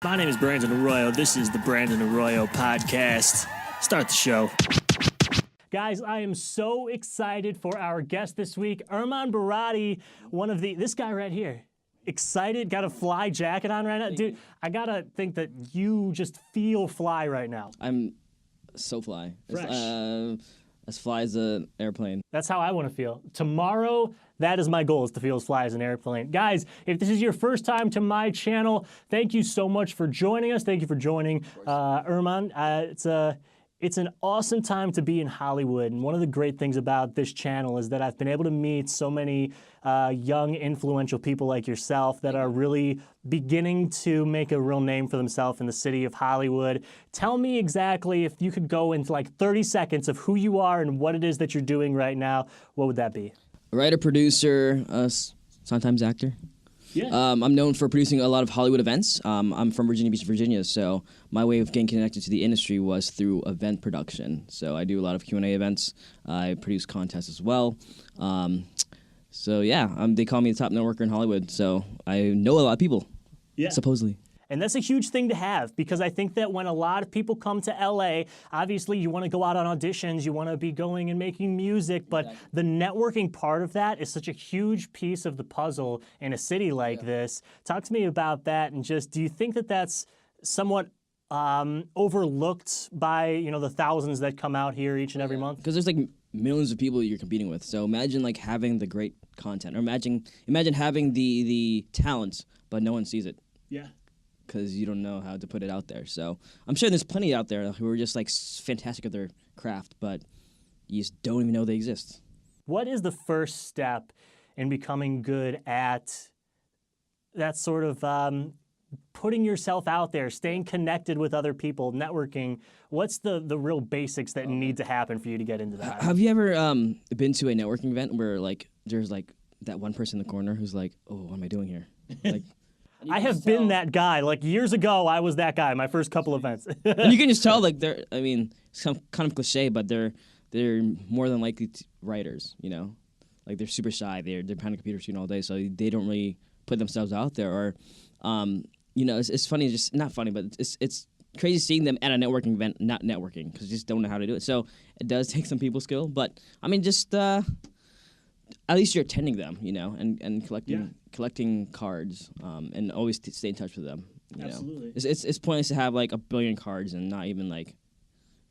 My name is Brandon Arroyo. This is the Brandon Arroyo Podcast. Start the show. Guys, I am so excited for our guest this week, Erman Baradi, this guy right here. Excited, got a fly jacket on right now. Dude, I gotta think that you just feel fly right now. I'm so fly. Fresh. As fly as an airplane. That's how I want to feel. Tomorrow, that is my goal, is to feel as fly as an airplane. Guys, if this is your first time to my channel, thank you so much for joining us. Thank you for joining Erman. It's an awesome time to be in Hollywood, and one of the great things about this channel is that I've been able to meet so many young, influential people like yourself that are really beginning to make a real name for themselves in the city of Hollywood. Tell me exactly, if you could go into like 30 seconds of who you are and what it is that you're doing right now, what would that be? Writer, producer, sometimes actor. Yeah. I'm known for producing a lot of Hollywood events. I'm from Virginia Beach, Virginia, so my way of getting connected to the industry was through event production. So I do a lot of Q&A events. I produce contests as well. They call me the top networker in Hollywood, so I know a lot of people, supposedly. And that's a huge thing to have, because I think that when a lot of people come to LA, obviously you want to go out on auditions, you want to be going and making music, but the networking part of that is such a huge piece of the puzzle in a city like this. Talk to me about that, and just, do you think that that's somewhat overlooked by, the thousands that come out here each and every month? Because there's like millions of people you're competing with. So imagine like having the great content, or imagine having the talent, but no one sees it. Yeah. Because you don't know how to put it out there. So I'm sure there's plenty out there who are just like fantastic at their craft, but you just don't even know they exist. What is the first step in becoming good at that sort of putting yourself out there, staying connected with other people, networking? What's the real basics that need to happen for you to get into that? Have you ever been to a networking event where like there's like that one person in the corner who's like, oh, what am I doing here? Like, I have been that guy. Like years ago, I was that guy. My first couple events. And you can just tell, like, it's kind of cliche, but they're more than likely writers. Like they're super shy. They're behind a computer screen all day, so they don't really put themselves out there. Or, it's funny, just not funny, but it's crazy seeing them at a networking event not networking because they just don't know how to do it. So it does take some people skill, but I mean, just at least you're attending them, and collecting cards, and always stay in touch with them. Absolutely. It's pointless to have like a billion cards and not even like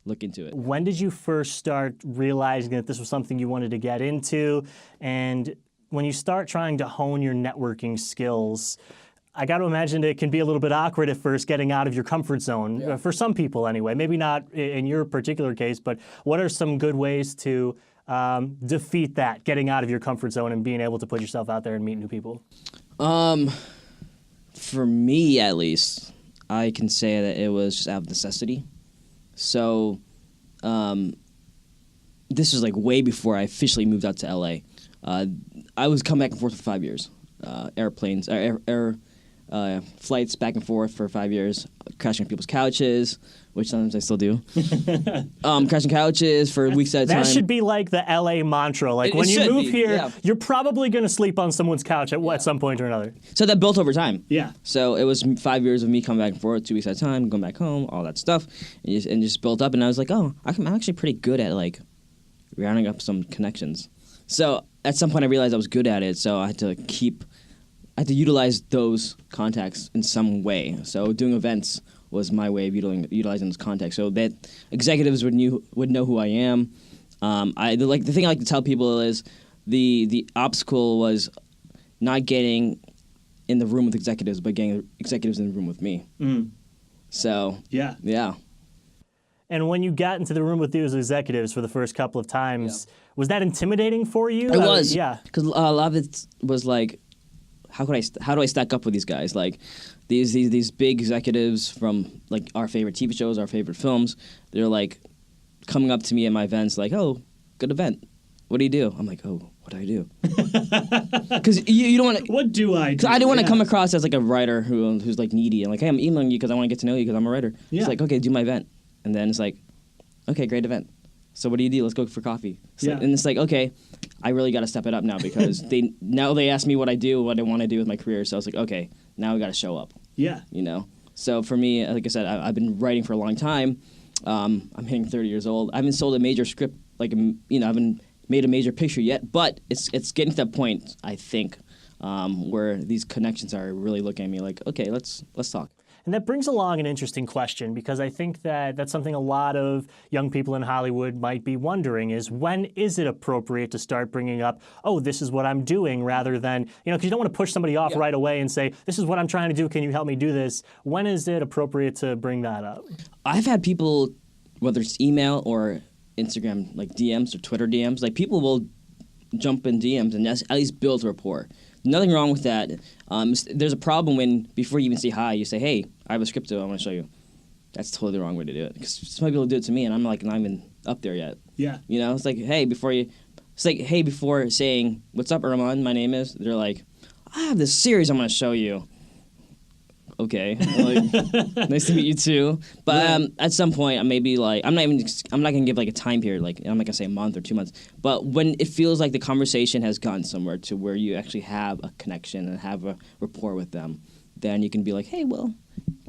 look into it. When did you first start realizing that this was something you wanted to get into? And when you start trying to hone your networking skills, I got to imagine it can be a little bit awkward at first getting out of your comfort zone, for some people anyway. Maybe not in your particular case, but what are some good ways to defeat that, getting out of your comfort zone and being able to put yourself out there and meet new people? For me, at least, I can say that it was just out of necessity. So, this was like way before I officially moved out to LA. I was coming back and forth for 5 years. Airplanes, flights back and forth for 5 years, crashing on people's couches, which sometimes I still do. Crashing couches for weeks at a time. That should be like the LA mantra. Like when you move here, you're probably going to sleep on someone's couch at some point or another. So that built over time. Yeah. So it was 5 years of me coming back and forth, 2 weeks at a time, going back home, all that stuff, and just built up. And I was like, oh, I'm actually pretty good at like rounding up some connections. So at some point I realized I was good at it, so I had to utilize those contacts in some way. So doing events was my way of utilizing those contacts, so that executives would know who I am. The thing I like to tell people is the obstacle was not getting in the room with executives, but getting executives in the room with me. Mm. So yeah. And when you got into the room with those executives for the first couple of times, was that intimidating for you? It was. Yeah. Because a lot of it was like, how do I stack up with these guys? Like these big executives from like our favorite TV shows, our favorite films, they're like coming up to me at my events like, oh, good event. What do you do? I'm like, oh, what do I do? Because you don't want to. What do I do? I didn't want to come across as like a writer who's like needy and like, hey, I'm emailing you because I want to get to know you because I'm a writer. Yeah. It's like, okay, do my event. And then it's like, okay, great event. So what do you do? Let's go for coffee. So, and it's like, okay, I really got to step it up now because they ask me what I do, what I want to do with my career. So I was like, okay, now I got to show up. Yeah. You know? So for me, like I said, I've been writing for a long time. I'm hitting 30 years old. I haven't sold a major script, I haven't made a major picture yet, but it's getting to that point, I think, where these connections are really looking at me like, okay, let's talk. And that brings along an interesting question, because I think that that's something a lot of young people in Hollywood might be wondering is, when is it appropriate to start bringing up, oh, this is what I'm doing, rather than, because you don't want to push somebody off right away and say, this is what I'm trying to do, can you help me do this? When is it appropriate to bring that up? I've had people, whether it's email or Instagram, like DMs or Twitter DMs, like people will jump in DMs and at least build rapport. Nothing wrong with that. There's a problem when, before you even say hi, you say, hey, I have a script I want to show you. That's totally the wrong way to do it. Because some people do it to me, and I'm like, not even up there yet. Yeah. It's like, hey, before saying, what's up, Erman, my name is, they're like, I have this series I'm going to show you. Okay, nice to meet you too. But at some point, maybe like I'm not gonna give like a time period. Like I'm not gonna say a month or 2 months. But when it feels like the conversation has gone somewhere to where you actually have a connection and have a rapport with them, then you can be like, hey, well,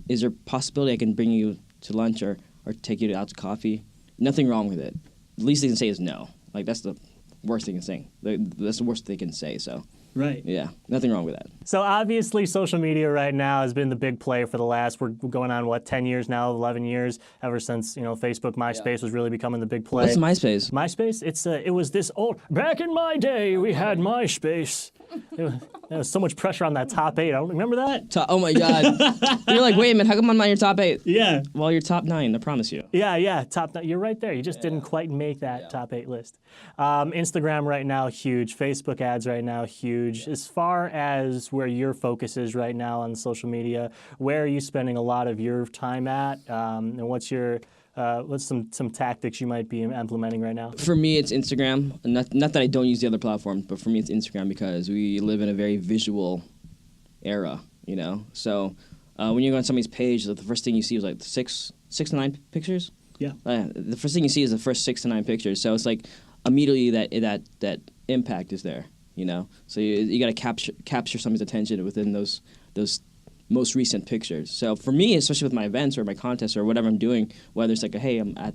is there a possibility I can bring you to lunch or take you out to coffee? Nothing wrong with it. The least they can say is no. Like that's the worst they can say. That's the worst they can say. So. Right. Yeah, nothing wrong with that. So obviously social media right now has been the big play for the last, we're going on, 10 years now, 11 years, ever since, Facebook, MySpace was really becoming the big play. What's MySpace? MySpace? It was this old, back in my day, we had MySpace. There was so much pressure on that top 8. I don't remember that. Oh my God. You're like, wait a minute, how come I'm not in your top 8? Yeah. Well, you're top 9, I promise you. Yeah, top 9. You're right there. You just didn't quite make that top 8 list. Instagram right now, huge. Facebook ads right now, huge. As far as where your focus is right now on social media, where are you spending a lot of your time at? And what's some tactics you might be implementing right now? For me, it's Instagram. Not that I don't use the other platforms, but for me, it's Instagram because we live in a very visual era, So when you go on somebody's page, the first thing you see is like 6 to 9 pictures. Yeah. The first thing you see is the first 6 to 9 pictures. So it's like immediately that impact is there, So you got to capture somebody's attention within those most recent pictures. So for me, especially with my events or my contests or whatever I'm doing, whether it's like, hey, I'm at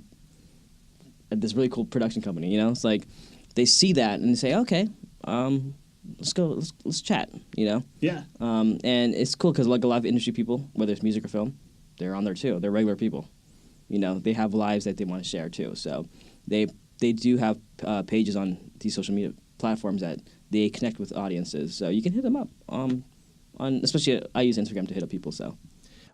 this really cool production company, it's like they see that and they say, okay, let's go, let's chat, Yeah. And it's cool because like a lot of industry people, whether it's music or film, they're on there too. They're regular people, they have lives that they want to share too. So they do have pages on these social media platforms that they connect with audiences. So you can hit them up. Especially I use Instagram to hit up people. So,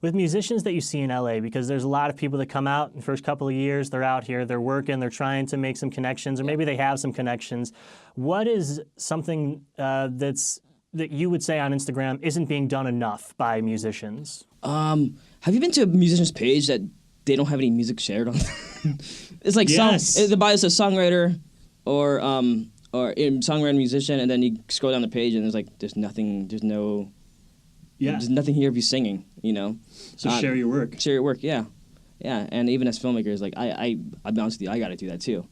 with musicians that you see in LA, because there's a lot of people that come out in the first couple of years, they're out here, they're working, they're trying to make some connections, or maybe they have some connections. What is something that you would say on Instagram isn't being done enough by musicians? Have you been to a musician's page that they don't have any music shared on? It's like the bio says songwriter or songwriter musician, and then you scroll down the page and there's nothing, there's nothing here of you singing, So share your work. Share your work, yeah. And even as filmmakers, like I'll be honest with you, I got to do that too.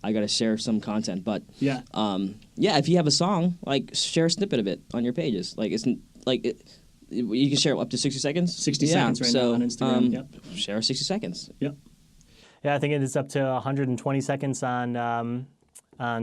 I got to share some content, but if you have a song, like share a snippet of it on your pages. Like you can share up to 60 seconds. 60 seconds now on Instagram. Share 60 seconds. Yep. Yeah, I think it's up to 120 seconds on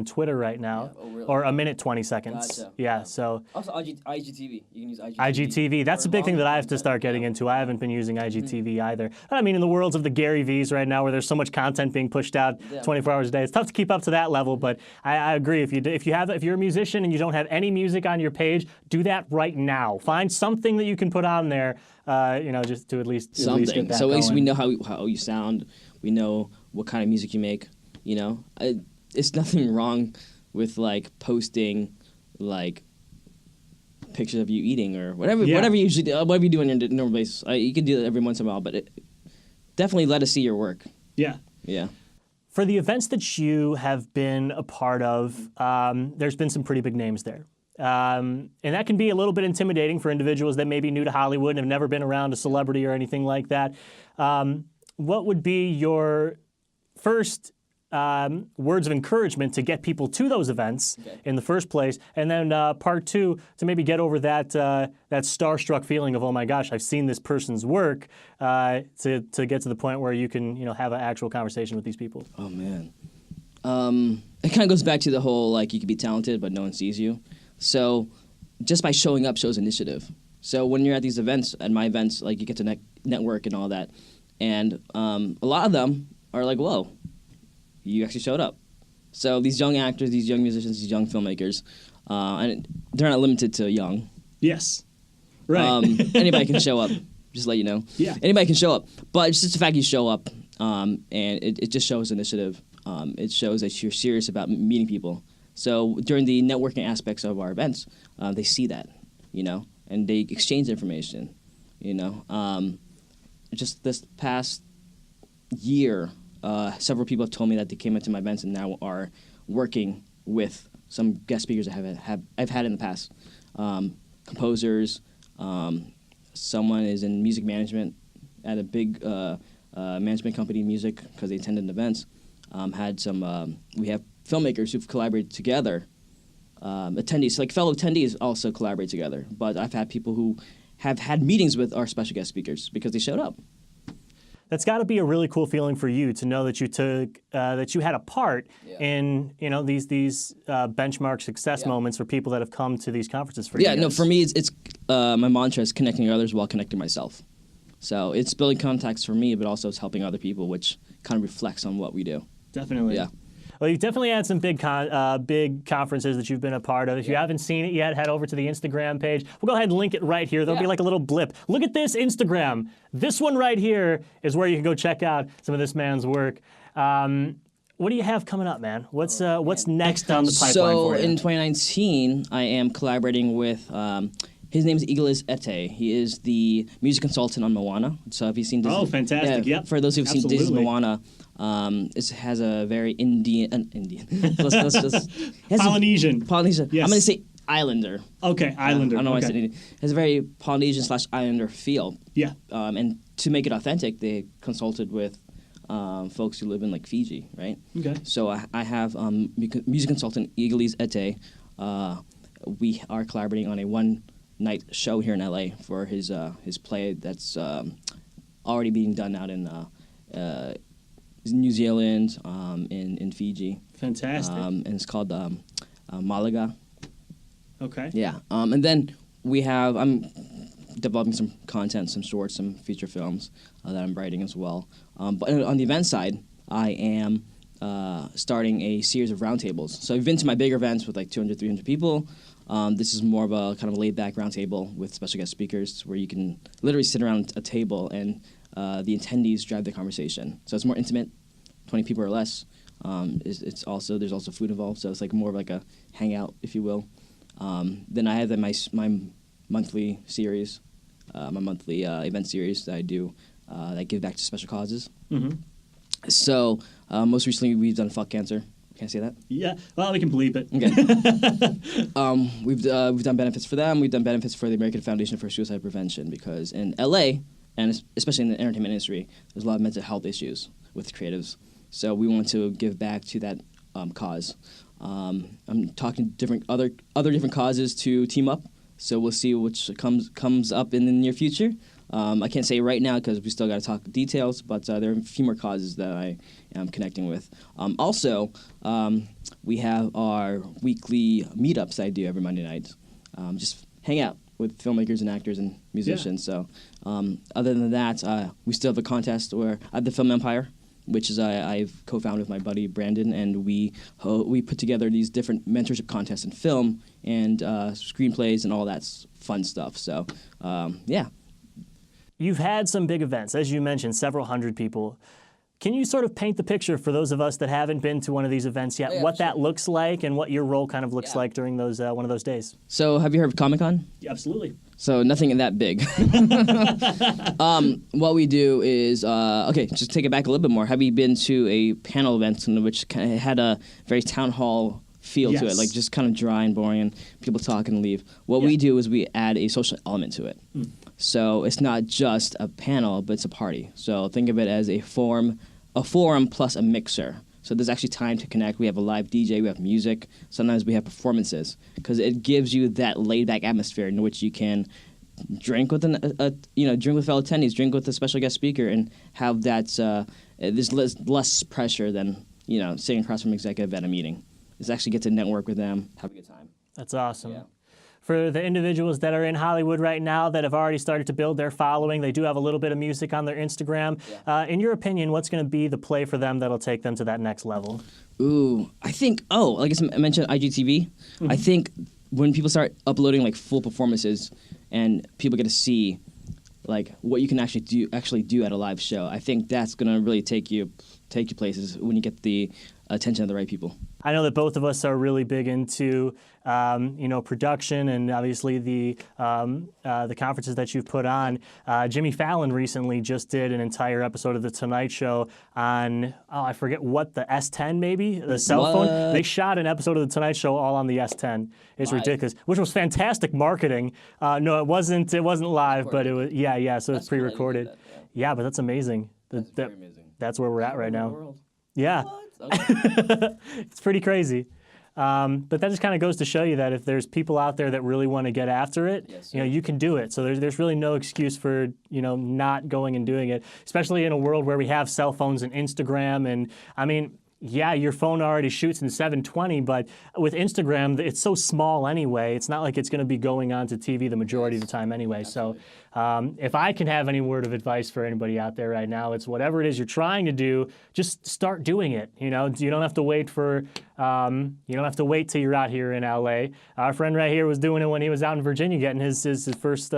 Twitter right now, or a minute 20 seconds. Gotcha. Yeah, so also IGTV. You can use IGTV. IGTV. That's a big thing that I have to start getting into. I haven't been using IGTV either. I mean, in the worlds of the Gary V's right now, where there's so much content being pushed out 24 hours a day, it's tough to keep up to that level. But I agree. If you're a musician and you don't have any music on your page, do that right now. Find something that you can put on there. Just to at least get that so at least going. we know how you sound. We know what kind of music you make. It's nothing wrong with like posting like pictures of you eating or whatever you usually do, whatever you do on your normal basis. You can do that every once in a while, but definitely let us see your work. Yeah. For the events that you have been a part of, there's been some pretty big names there. And that can be a little bit intimidating for individuals that may be new to Hollywood and have never been around a celebrity or anything like that. What would be your first words of encouragement to get people to those events in the first place, and then part two to maybe get over that starstruck feeling of, oh my gosh, I've seen this person's work, to get to the point where you can have an actual conversation with these people. Oh man, it kind of goes back to the whole like you could be talented but no one sees you. So just by showing up shows initiative. So when you're at these events, at my events, like you get to network and all that, and a lot of them are like, whoa, you actually showed up. So these young actors, these young musicians, these young filmmakers, and they're not limited to young. Yes. Right. Anybody can show up, just to let you know. Yeah. Anybody can show up. But it's just the fact you show up, and it just shows initiative. It shows that you're serious about meeting people. So during the networking aspects of our events, they see that, and they exchange information, Just this past year, several people have told me that they came into my events and now are working with some guest speakers I've had in the past. Composers, someone is in music management at a big management company, music, because they attended events. We have filmmakers who've collaborated together. Attendees, like fellow attendees, also collaborate together. But I've had people who have had meetings with our special guest speakers because they showed up. That's got to be a really cool feeling for you to know that you took that you had a part in these benchmark success moments for people that have come to these conferences for you. Yeah, no, for me it's my mantra is connecting others while connecting myself. So it's building contacts for me, but also it's helping other people, which kind of reflects on what we do. Definitely. Yeah. Well, you've definitely had some big conferences that you've been a part of. If you haven't seen it yet, head over to the Instagram page. We'll go ahead and link it right here. There'll be like a little blip. Look at this Instagram. This one right here is where you can go check out some of this man's work. What do you have coming up, man? What's next on the pipeline for you? So in 2019, I am collaborating with... his name is Iglis Ete. He is the music consultant on Moana. So if you've seen Disney... Oh, fantastic. Yeah. For those who've seen Disney's Moana... it has a very Indian. Let's just Polynesian. Polynesian. Yes. I'm going to say Islander. Okay, Islander. I don't know why I said Indian. It has a very Polynesian/Islander feel. Yeah. And to make it authentic, they consulted with folks who live in like Fiji, right? Okay. So I have music consultant Iglis Ete. We are collaborating on a one-night show here in LA for his play that's already being done out in New Zealand, in Fiji. Fantastic. And it's called Malaga. Okay. Yeah. And then I'm developing some content, some shorts, some feature films that I'm writing as well. But on the event side, I am starting a series of roundtables. So I've been to my bigger events with like 200, 300 people. This is more of a kind of laid-back roundtable with special guest speakers where you can literally sit around a table and the attendees drive the conversation. So it's more intimate, 20 people or less. There's also food involved, so it's like more of like a hangout, if you will. Then I have my monthly series, my monthly event series that I do that I give back to special causes. Mm-hmm. So most recently we've done Fuck Cancer. Can I say that? Yeah. Well, we can bleep it. Okay. We've done benefits for them. We've done benefits for the American Foundation for Suicide Prevention because in LA, and especially in the entertainment industry, there's a lot of mental health issues with creatives. So we want to give back to that cause. I'm talking to other different causes to team up. So we'll see which comes up in the near future. I can't say right now because we still got to talk details, but there are a few more causes that I am connecting with. Also, we have our weekly meetups that I do every Monday night. Just hang out with filmmakers and actors and musicians. Yeah. So other than that, we still have a contest where at the Film Empire, which is I've co-founded with my buddy Brandon, and we put together these different mentorship contests in film and screenplays and all that fun stuff. So yeah. You've had some big events, as you mentioned, several hundred people. Can you sort of paint the picture for those of us that haven't been to one of these events yet, what that looks like and what your role kind of looks like during those one of those days? So have you heard of Comic-Con? Yeah, absolutely. So nothing that big. What we do is, just take it back a little bit more. Have you been to a panel event in which kind of had a very town hall feel to it, like just kind of dry and boring and people talk and leave? What we do is we add a social element to it. So it's not just a panel, but it's a party. So think of it as a forum plus a mixer. So there's actually time to connect. We have a live DJ, we have music. Sometimes we have performances because it gives you that laid back atmosphere in which you can drink with drink with fellow attendees, drink with a special guest speaker, and have that. There's less pressure than sitting across from an executive at a meeting. It's actually get to network with them, have a good time. That's awesome. Yeah. For the individuals that are in Hollywood right now that have already started to build their following, they do have a little bit of music on their Instagram. Yeah. In your opinion, what's going to be the play for them that'll take them to that next level? Ooh, I think, like I mentioned IGTV. Mm-hmm. I think when people start uploading like full performances and people get to see like what you can actually do at a live show, I think that's going to really take you places when you get the attention of the right people. I know that both of us are really big into production and obviously the conferences that you've put on. Jimmy Fallon recently just did an entire episode of The Tonight Show on I forget what, the S10 maybe, the cell phone. They shot an episode of The Tonight Show all on the S10. It's ridiculous, which was fantastic marketing. No, it wasn't live, but it was so it's pre-recorded. Cool yeah, but that's amazing. That's very amazing. That's where we're at right now. World. Yeah. Okay. It's pretty crazy. But that just kind of goes to show you that if there's people out there that really want to get after it, you can do it. So there's really no excuse for, not going and doing it, especially in a world where we have cell phones and Instagram. And I mean, yeah, your phone already shoots in 720, but with Instagram, it's so small anyway. It's not like it's going to be going on to TV the majority of the time anyway. Absolutely. So if I can have any word of advice for anybody out there right now, it's whatever it is you're trying to do, just start doing it. You don't have to wait till you're out here in LA. Our friend right here was doing it when he was out in Virginia, getting his first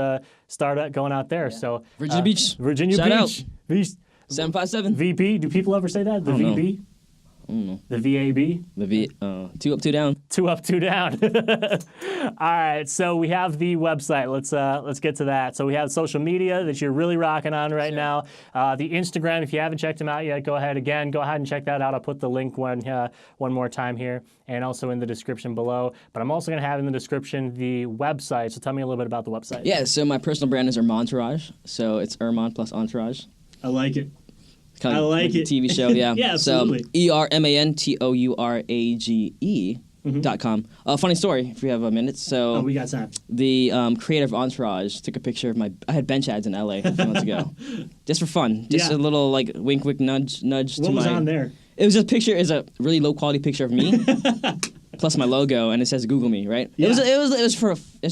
start going out there. Yeah. So Virginia Beach. Shout out. 757. VP. Do people ever say that? The VB? The VAB? The 2 up, 2 down. 2 up, 2 down. All right, so we have the website. Let's get to that. So we have social media that you're really rocking on right now. The Instagram, if you haven't checked them out yet, go ahead and check that out. I'll put the link one more time here and also in the description below. But I'm also going to have in the description the website. So tell me a little bit about the website. Yeah, so my personal brand is Ermantourage. So it's Erman plus Entourage. I like it. Kind of I like it. TV show, yeah. Yeah, absolutely. So ERMANTOURAGE.com. Funny story, if we have a minute. So we got time. The creator of Entourage took a picture of I had bench ads in LA a few months ago, just for fun, just a little like wink, nudge. What was on there? It was just a picture. Is a really low quality picture of me. Plus my logo, and it says Google me, right? Yeah. It's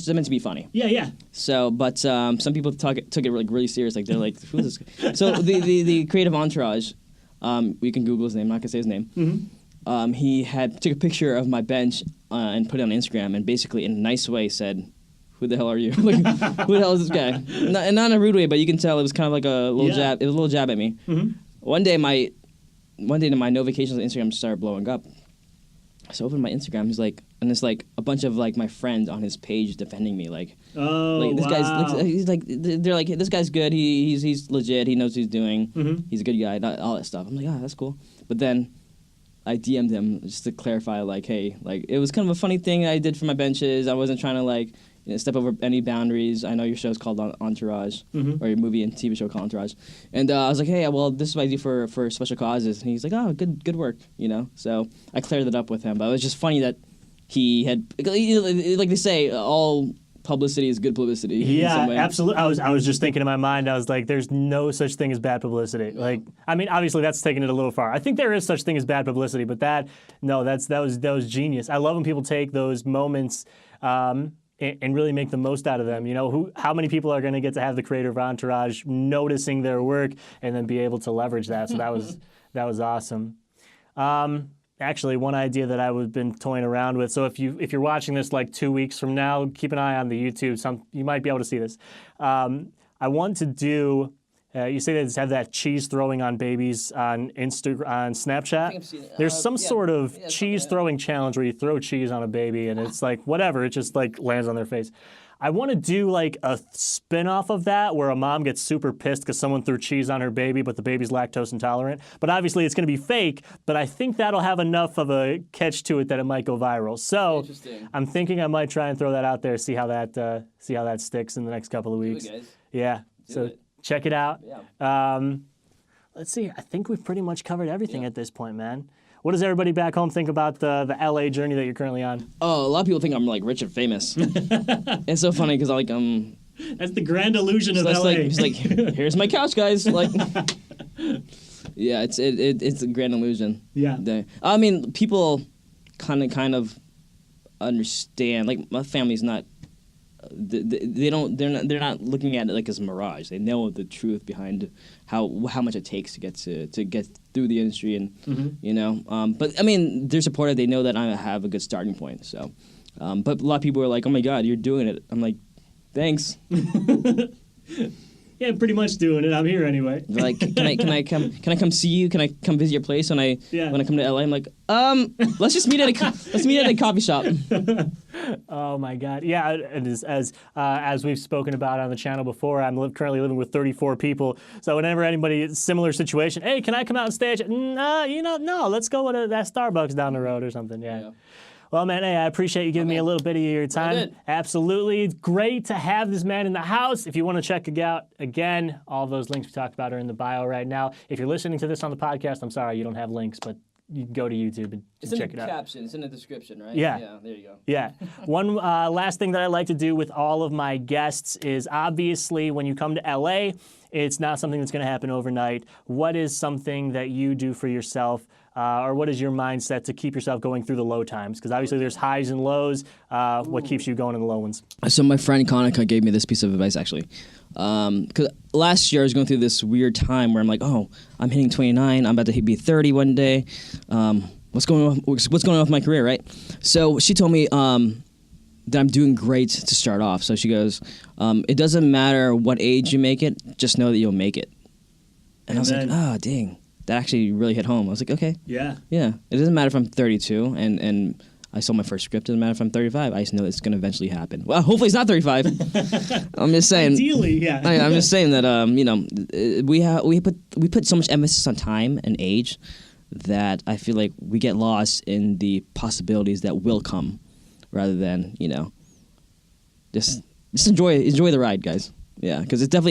meant to be funny. Yeah. So, but some people took it like really serious. Like they're like, who's this guy? So the creative Entourage, we can Google his name. I'm not gonna say his name. Mm-hmm. He took a picture of my bench and put it on Instagram, and basically in a nice way said, "Who the hell are you? Like, who the hell is this guy?" And not in a rude way, but you can tell it was kind of like a little jab. It was a little jab at me. Mm-hmm. One day my no vacations on Instagram started blowing up. So I opened my Instagram. And there's like a bunch of like my friends on his page defending me. Like, this guy's they're like, this guy's good. He's legit. He knows what he's doing. Mm-hmm. He's a good guy. All that stuff. I'm like, that's cool. But then I DM'd him just to clarify, like, hey, like it was kind of a funny thing I did for my benches. I wasn't trying to like step over any boundaries. I know your show's called Entourage, or your movie and TV show called Entourage. And I was like, hey, well, this is what I do for special causes. And he's like, oh, good work, So I cleared that up with him. But it was just funny that he had, like they say, all publicity is good publicity. Yeah, absolutely. I was just thinking in my mind, I was like, there's no such thing as bad publicity. Like, I mean, obviously that's taking it a little far. I think there is such thing as bad publicity, but that was genius. I love when people take those moments and really make the most out of them. How many people are going to get to have the creator of Entourage noticing their work and then be able to leverage that? So that was awesome. Actually, one idea that I've been toying around with. So if you're watching this like 2 weeks from now, keep an eye on the YouTube. You might be able to see this. I want to do. You say they have that cheese throwing on babies on Snapchat. I think I've seen it. There's some sort of cheese throwing challenge where you throw cheese on a baby and it's like whatever, it just like lands on their face. I want to do like a spin-off of that where a mom gets super pissed because someone threw cheese on her baby, but the baby's lactose intolerant. But obviously it's going to be fake, but I think that'll have enough of a catch to it that it might go viral. So I'm thinking I might try and throw that out there, see how that sticks in the next couple of weeks. Do it, guys. Yeah. Do it. Check it out. Yeah. Let's see. I think we've pretty much covered everything at this point, man. What does everybody back home think about the LA journey that you're currently on? Oh, a lot of people think I'm like rich and famous. It's so funny because That's the grand illusion of so LA. it's like here's my couch, guys. Like, yeah, it's a grand illusion. Yeah. I mean, people kind of understand. Like, my family's not. They're not looking at it like as a mirage. They know the truth behind how much it takes to get through the industry, and you know. But I mean, they're supportive. They know that I have a good starting point. So, but a lot of people are like, "Oh my God, you're doing it." I'm like, "Thanks." Yeah, pretty much doing it. I'm here anyway. They're like, can I come see you? Can I come visit your place when I come to LA? I'm like, let's just meet at a coffee shop. Oh my God! Yeah, and as we've spoken about on the channel before, I'm currently living with 34 people. So whenever anybody similar situation, hey, can I come out and stay? No. Let's go to that Starbucks down the road or something. Yeah. Well, man, hey, I appreciate you giving me a little bit of your time. Absolutely. It's great to have this man in the house. If you want to check it out, again, all those links we talked about are in the bio right now. If you're listening to this on the podcast, I'm sorry, you don't have links, but you can go to YouTube and check it out. It's in the caption. It's in the description, right? Yeah. Yeah, there you go. Yeah. One last thing that I like to do with all of my guests is obviously when you come to LA, it's not something that's going to happen overnight. What is something that you do for yourself or what is your mindset to keep yourself going through the low times? Because obviously there's highs and lows. What keeps you going in the low ones? So my friend Konica gave me this piece of advice, actually. Because last year I was going through this weird time where I'm like, oh, I'm hitting 29. I'm about to be 30 one day. What's going on with my career, right? So she told me that I'm doing great to start off. So she goes, it doesn't matter what age you make it, just know that you'll make it. And I was like, oh, dang. That actually really hit home. I was like, okay. Yeah. Yeah. It doesn't matter if I'm 32 and I sold my first script. It doesn't matter if I'm 35. I just know it's going to eventually happen. Well, hopefully it's not 35. I'm just saying. Ideally, yeah. I'm just saying that, we put so much emphasis on time and age that I feel like we get lost in the possibilities that will come rather than, just enjoy the ride, guys. Yeah, because it's definitely